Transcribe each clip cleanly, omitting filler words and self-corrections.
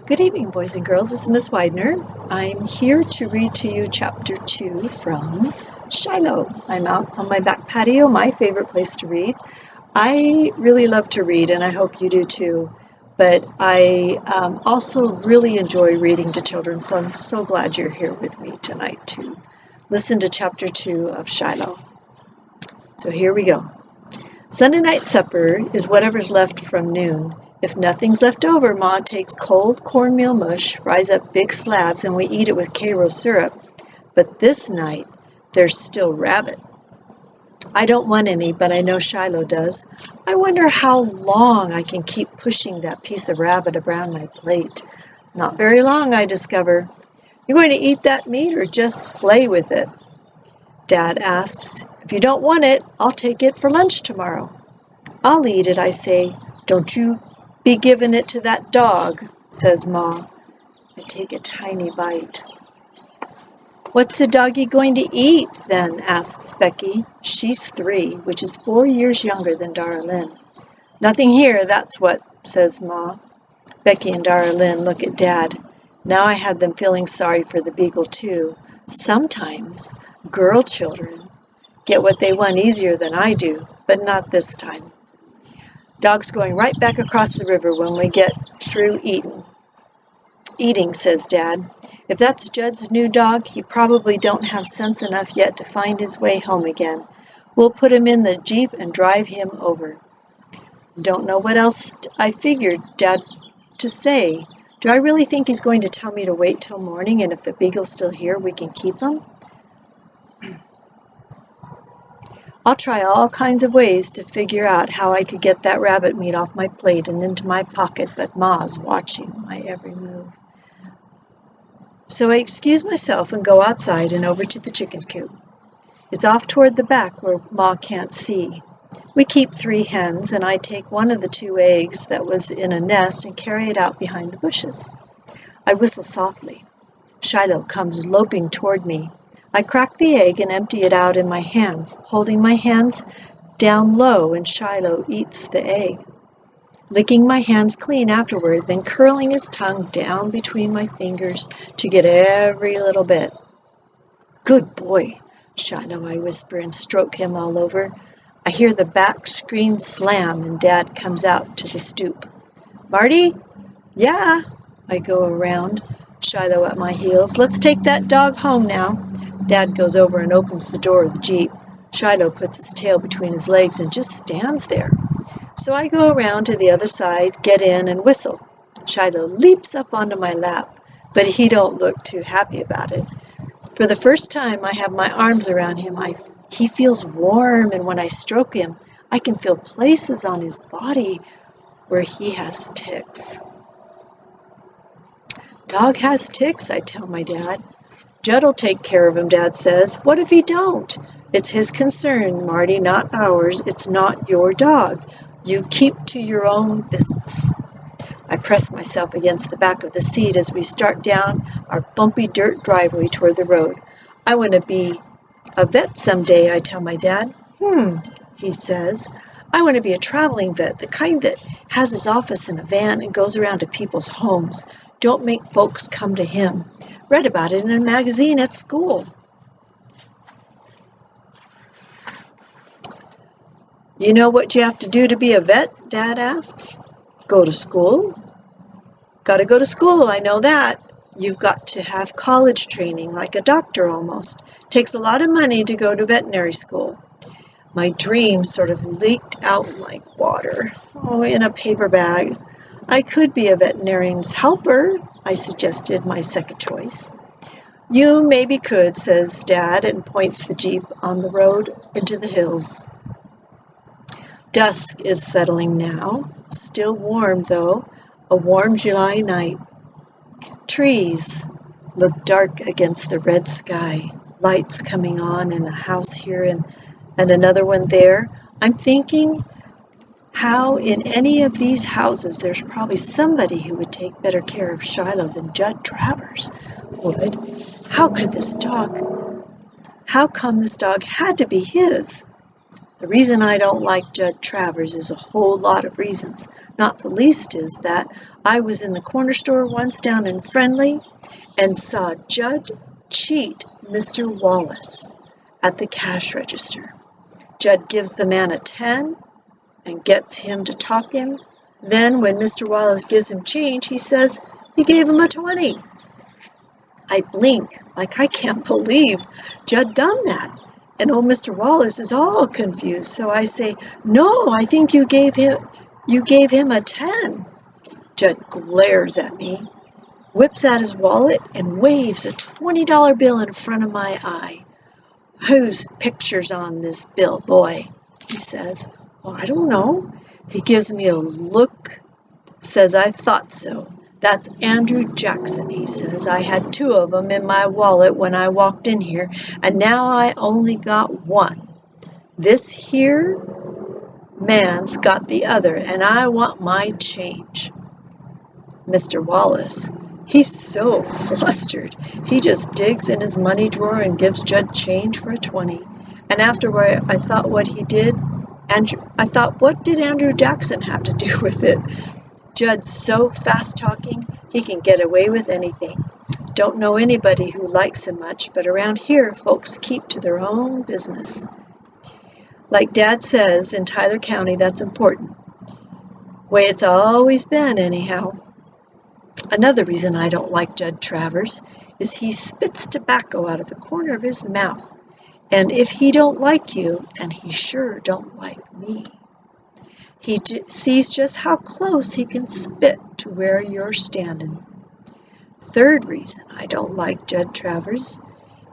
Good evening, boys and girls. This is Miss Widner. I'm here to read to you Chapter 2 from Shilo. I'm out on my back patio, my favorite place to read. I really love to read, and I hope you do too. But I also really enjoy reading to children, so I'm so glad you're here with me tonight to listen to Chapter 2 of Shilo. So here we go. Sunday night supper is whatever's left from noon. If nothing's left over, Ma takes cold cornmeal mush, fries up big slabs, and we eat it with Karo syrup. But this night, there's still rabbit. I don't want any, but I know Shilo does. I wonder how long I can keep pushing that piece of rabbit around my plate. Not very long, I discover. You going to eat that meat or just play with it? Dad asks. If you don't want it, I'll take it for lunch tomorrow. I'll eat it, I say. Don't you be giving it to that dog, says Ma. I take a tiny bite. What's the doggy going to eat, then, asks Becky. She's 3, which is 4 years younger than Dara Lynn. Nothing here, that's what, says Ma. Becky and Dara Lynn look at Dad. Now I had them feeling sorry for the beagle, too. Sometimes girl children get what they want easier than I do, but not this time. Dog's going right back across the river when we get through eating, says Dad. If that's Judd's new dog, he probably don't have sense enough yet to find his way home again. We'll put him in the Jeep and drive him over. Don't know what else I figured, Dad, to say. Do I really think he's going to tell me to wait till morning, and if the beagle's still here, we can keep him? I'll try all kinds of ways to figure out how I could get that rabbit meat off my plate and into my pocket, but Ma's watching my every move. So I excuse myself and go outside and over to the chicken coop. It's off toward the back where Ma can't see. We keep 3 hens, and I take one of the 2 eggs that was in a nest and carry it out behind the bushes. I whistle softly. Shilo comes loping toward me. I crack the egg and empty it out in my hands, holding my hands down low, and Shilo eats the egg, licking my hands clean afterward, then curling his tongue down between my fingers to get every little bit. Good boy, Shilo, I whisper and stroke him all over. I hear the back screen slam, and Dad comes out to the stoop. Marty? Yeah, I go around, Shilo at my heels. Let's take that dog home now. Dad goes over and opens the door of the Jeep. Shilo puts his tail between his legs and just stands there. So I go around to the other side, get in, and whistle. Shilo leaps up onto my lap, but he don't look too happy about it. For the first time I have my arms around him, he feels warm, and when I stroke him, I can feel places on his body where he has ticks. Dog has ticks, I tell my dad. Judd'll take care of him, Dad says. What if he don't? It's his concern, Marty, not ours. It's not your dog. You keep to your own business. I press myself against the back of the seat as we start down our bumpy dirt driveway toward the road. I want to be a vet someday, I tell my dad. He says. I want to be a traveling vet, the kind that has his office in a van and goes around to people's homes. Don't make folks come to him. Read about it in a magazine at school. You know what you have to do to be a vet? Dad asks. Go to school. Got to go to school, I know that. You've got to have college training, like a doctor almost. Takes a lot of money to go to veterinary school. My dream sort of leaked out like water. In a paper bag. I could be a veterinarian's helper, I suggested, my second choice. You maybe could, says Dad, and points the Jeep on the road into the hills. Dusk is settling now, still warm though, a warm July night. Trees look dark against the red sky, lights coming on in a house here and another one there. I'm thinking how in any of these houses there's probably somebody who would take better care of Shilo than Judd Travers would. How come this dog had to be his? The reason I don't like Judd Travers is a whole lot of reasons. Not the least is that I was in the corner store once down in Friendly and saw Judd cheat Mr. Wallace at the cash register. Judd gives the man a 10 and gets him to talking. Then when Mr. Wallace gives him change, he says he gave him a 20. I blink like I can't believe Judd done that. And old Mr. Wallace is all confused. So I say, "No, I think you gave him a 10. Judd glares at me, whips out his wallet, and waves a $20 bill in front of my eye. "Whose picture's on this bill, boy?" he says. "Well, I don't know." He gives me a look, says, "I thought so. That's Andrew Jackson," he says. "I had 2 of them in my wallet when I walked in here, and now I only got 1. This here man's got the other, and I want my change." Mr. Wallace, he's so flustered. He just digs in his money drawer and gives Judd change for a 20. And afterward, I thought, what did Andrew Jackson have to do with it? Judd's so fast-talking, he can get away with anything. Don't know anybody who likes him much, but around here, folks keep to their own business. Like Dad says, in Tyler County, that's important. Way it's always been, anyhow. Another reason I don't like Judd Travers is he spits tobacco out of the corner of his mouth. And if he don't like you, and he sure don't like me, he sees just how close he can spit to where you're standing. Third reason I don't like Judd Travers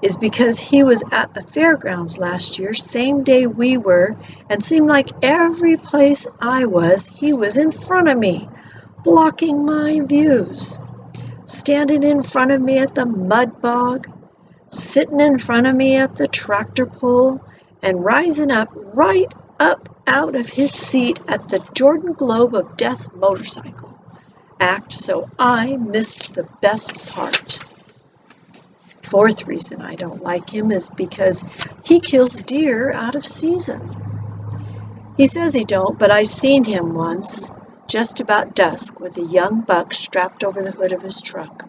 is because he was at the fairgrounds last year, same day we were, and seemed like every place I was, he was in front of me, blocking my views. Standing in front of me at the mud bog, sitting in front of me at the tractor pull, and rising up right up out of his seat at the Jordan Globe of Death motorcycle act, so I missed the best part. Fourth reason I don't like him is because he kills deer out of season. He says he don't, but I seen him once, just about dusk, with a young buck strapped over the hood of his truck.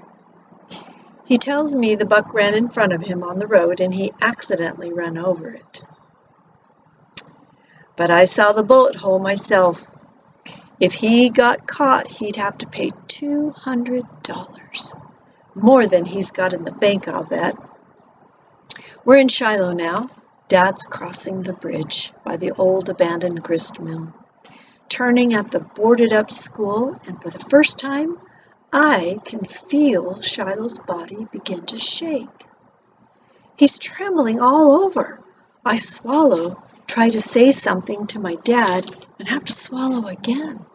He tells me the buck ran in front of him on the road and he accidentally ran over it. But I saw the bullet hole myself. If he got caught, he'd have to pay $200. More than he's got in the bank, I'll bet. We're in Shilo now. Dad's crossing the bridge by the old abandoned grist mill, turning at the boarded-up school, and for the first time, I can feel Shilo's body begin to shake. He's trembling all over. I swallow, try to say something to my dad, and have to swallow again.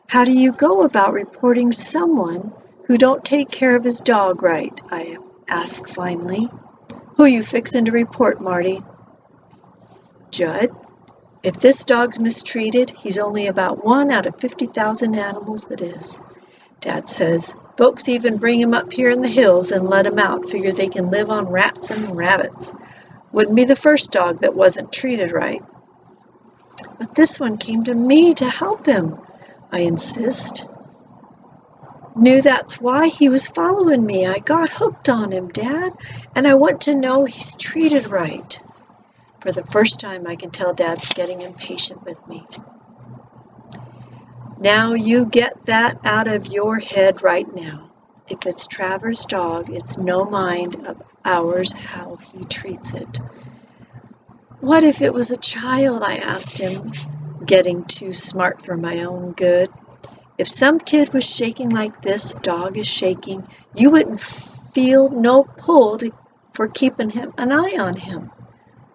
How do you go about reporting someone who don't take care of his dog right? I ask finally. Who you fixin' to report, Marty? Judd. If this dog's mistreated, he's only about 1 out of 50,000 animals that is. Dad says, folks even bring him up here in the hills and let him out, figure they can live on rats and rabbits. Wouldn't be the first dog that wasn't treated right. But this one came to me to help him, I insist. Knew that's why he was following me. I got hooked on him, Dad, and I want to know he's treated right. For the first time, I can tell Dad's getting impatient with me. Now you get that out of your head right now. If it's Travers' dog, it's no mind of ours how he treats it. What if it was a child, I asked him, getting too smart for my own good. If some kid was shaking like this dog is shaking, you wouldn't feel no pull for keeping an eye on him.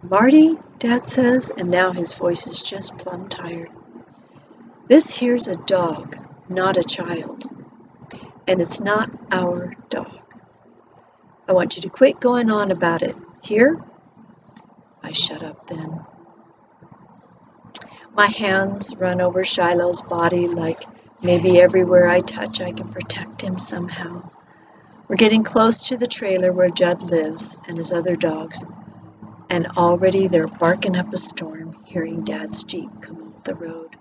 Marty, Dad says, and now his voice is just plumb tired. This here's a dog, not a child. And it's not our dog. I want you to quit going on about it. Here? I shut up then. My hands run over Shilo's body like maybe everywhere I touch I can protect him somehow. We're getting close to the trailer where Judd lives and his other dogs. and already they're barking up a storm, hearing Dad's Jeep come up the road.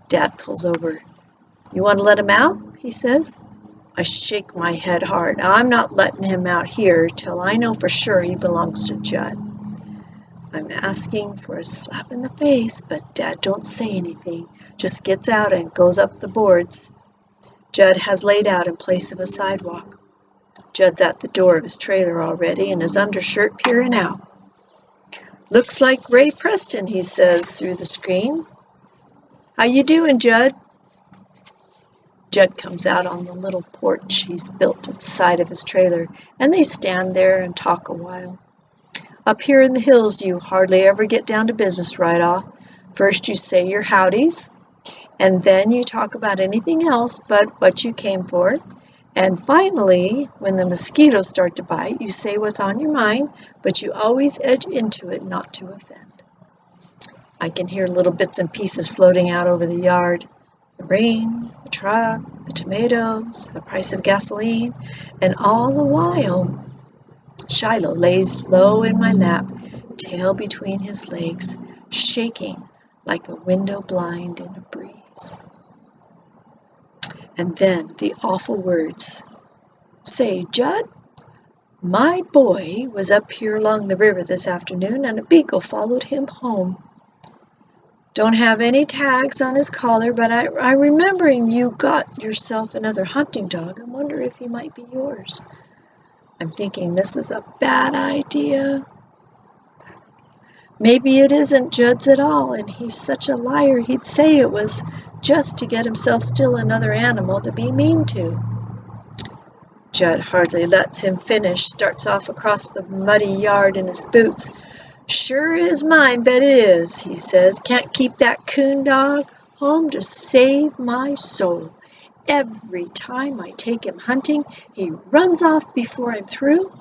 Dad pulls over. "You want to let him out?" he says. I shake my head hard. I'm not letting him out here till I know for sure he belongs to Judd. I'm asking for a slap in the face, but Dad don't say anything, just gets out and goes up the boards Judd has laid out in place of a sidewalk. Judd's at the door of his trailer already, in his undershirt peering out. "Looks like Ray Preston," he says through the screen. "How you doing, Judd?" Judd comes out on the little porch he's built at the side of his trailer, and they stand there and talk a while. "Up here in the hills you hardly ever get down to business right off. First you say your howdies, and then you talk about anything else but what you came for. And finally, when the mosquitoes start to bite, you say what's on your mind, but you always edge into it not to offend." I can hear little bits and pieces floating out over the yard. The rain, the truck, the tomatoes, the price of gasoline, and all the while, Shilo lays low in my lap, tail between his legs, shaking like a window blind in a breeze. And then the awful words. "Say, Judd, my boy was up here along the river this afternoon and a beagle followed him home. Don't have any tags on his collar, but I remembering you got yourself another hunting dog and wonder if he might be yours." I'm thinking this is a bad idea. Maybe it isn't Judd's at all, and he's such a liar he'd say it was just to get himself still another animal to be mean to. Judd hardly lets him finish, starts off across the muddy yard in his boots. "Sure is mine, bet it is," he says. "Can't keep that coon dog home to save my soul. Every time I take him hunting, he runs off before I'm through.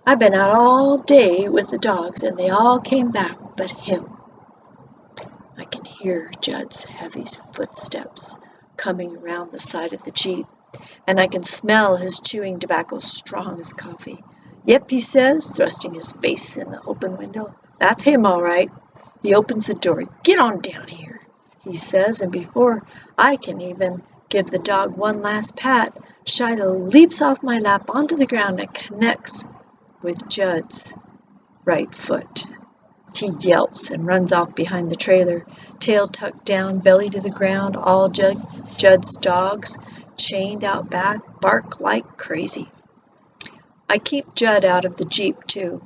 I've been out all day with the dogs, and they all came back but him." I can hear Judd's heavy footsteps coming around the side of the Jeep, and I can smell his chewing tobacco strong as coffee. "Yep," he says, thrusting his face in the open window. "That's him, all right." He opens the door. "Get on down here," he says, and before I can even give the dog one last pat, Shilo leaps off my lap onto the ground and connects with Judd's right foot. He yelps and runs off behind the trailer, tail tucked down, belly to the ground. All Judd's dogs, chained out back, bark like crazy. I keep Judd out of the Jeep, too.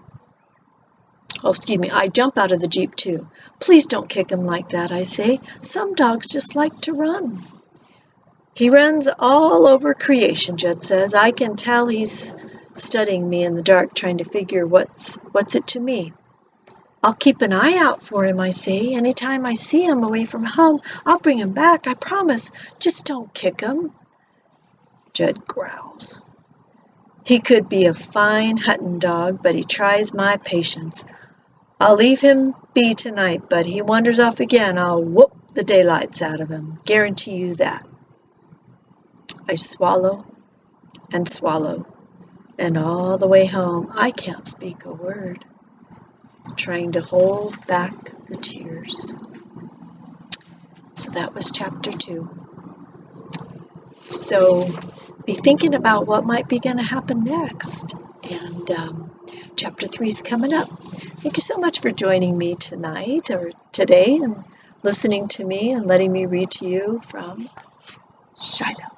I jump out of the Jeep, too. "Please don't kick him like that," I say. "Some dogs just like to run." "He runs all over creation," Judd says. I can tell he's studying me in the dark, trying to figure what's it to me. "I'll keep an eye out for him," I say. "Anytime I see him away from home, I'll bring him back, I promise. Just don't kick him." Judd growls. He could be a fine hunting dog, but he tries my patience. I'll leave him be tonight, but he wanders off again, I'll whoop the daylights out of him. Guarantee you that. I swallow and swallow, and all the way home I can't speak a word, trying to hold back the tears. So that was chapter 2. So be thinking about what might be going to happen next. And chapter 3 is coming up. Thank you so much for joining me tonight or today and listening to me and letting me read to you from Shilo.